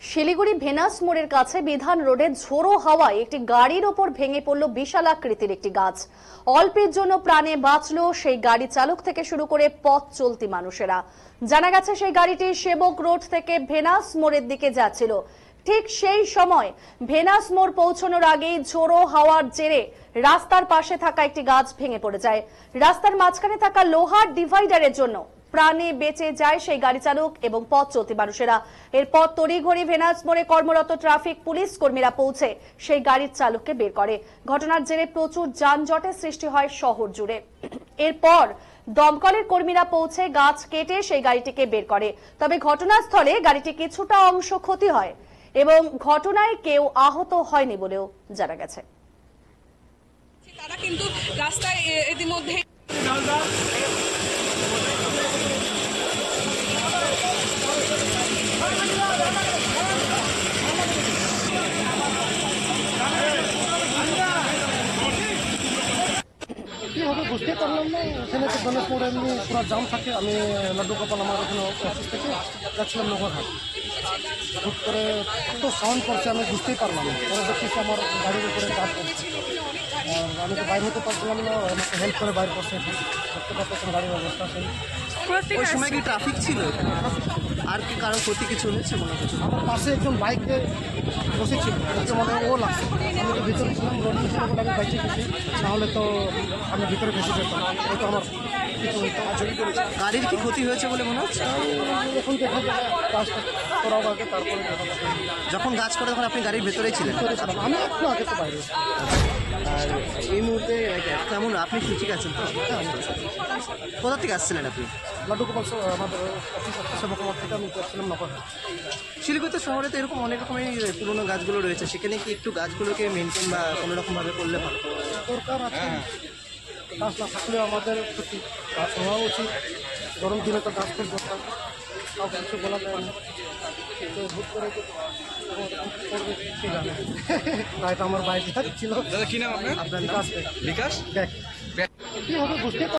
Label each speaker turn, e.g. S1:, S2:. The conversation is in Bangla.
S1: শিলিগুড়ি ভেনাস মোড়ের কাছে বিধান রোডে ঝোড়ো হাওয়ায় একটি গাড়ির ওপর ভেঙে পড়ল বিশাল আকৃতির একটি গাছ। অল্পের জন্য প্রাণে বাঁচল সেই গাড়ি চালক থেকে শুরু করে পথ চলতি মানুষেরা। জানা গেছে সেই গাড়িটি সেবক রোড থেকে ভেনাস মোড়ের দিকে যাচ্ছিল। ঠিক সেই সময় ভেনাস মোড় পৌঁছানোর আগেই ঝোড়ো হাওয়ার জেরে রাস্তার পাশে থাকা একটি গাছ ভেঙে পড়ে যায়। রাস্তার মাঝখানে থাকা লোহার ডিভাইডারের জন্য প্রাণে বেঁচে যায় সেই গাড়ি চালক এবং পথ চলতি মানুষেরা। এরপর তড়িঘড়ি ভেনাস মোড়ে কর্মরত ট্রাফিক পুলিশ কর্মীরা পৌঁছে সেই গাড়ির চালককে বের করে। ঘটনার জেরে প্রচুর যানজটের সৃষ্টি হয় শহর জুড়ে। এরপর দমকলের কর্মীরা পৌঁছে গাছ কেটে সেই গাড়িটিকে বের করে। তবে ঘটনাস্থলে গাড়িটি কিছুটা অংশ ক্ষতি হয় এবং ঘটনায় কেউ আহত হয়নি বলেও জানা গেছে।
S2: তারা কিন্তু রাস্তায় ইতিমধ্যে
S3: কীভাবে বুঝতে পারলাম না। এখানে তো গণেশ মোড়ে এমনি পুরো জাম থাকে। আমি লাড্ডু গোপাল আমার ওখানে অফিস থেকে যাচ্ছিলাম নগরহাট। হুট করে এত সাউন্ড করছে আমি বুঝতেই পারলাম না। পরে দেখতেছি আমার গাড়ির উপরে চাপ করছে। আমি তো বাইরে হতে পারছিলাম না, আমাকে হেল্প করে বাইরে করছে। দেখতে পাচ্ছেন গাড়ির অবস্থা সেই।
S4: ওই সময় কি ট্রাফিক ছিল আর কি কারো ক্ষতি কিছু হয়েছে মনে হচ্ছে?
S3: আমার পাশে একজন বাইকে বসেছিল, মানে ও লাগছে। আমি তো ভিতরে ছিলাম, রোডে ছিল বলে আমি বাইকে গেছি, নাহলে তো আমি ভিতরে ভেসে যেতাম। হয়তো আমার কিছু
S4: গাড়ির কি ক্ষতি হয়েছে বলে মনে হচ্ছে?
S3: এখন দেখা যাবে কাজটা করার আগে, তারপরে দেখা যাবে।
S4: যখন গাছ করে তখন আপনি গাড়ির ভেতরেই ছিলেন?
S3: আমি একটু আগে তো বাইরে।
S4: আর এই মুহূর্তে কেমন আপনি ঠিক আছেন তো? কোথা থেকে আসছিলেন আপনি?
S3: লাড্ডু গোপাল আমাদের অফিস সেবকমার থেকে আমি যাচ্ছিলাম নগরহাট।
S4: শিলিগুড়ি শহরে তো এরকম অনেক রকমের পুরোনো গাছগুলো রয়েছে, সেখানে কি একটু গাছগুলোকে মেনটেন বা কোনো রকমভাবে করলে ভালো?
S3: দরকার আছে, গাছ না থাকলেও আমাদের প্রতি গাছ হওয়া উচিত। গরম দিনে তো গাছ খুব দরকার, কাউকে কিছু বলা যায় না। ভুট করে করবে কে জানে। না, এটা আমার বাইক ছিল।
S5: দাদা কি নাম আপনার?
S4: আপনার নাম?
S3: বিকাশ।
S5: বিকাশ।
S3: দেখ কীভাবে বুঝতে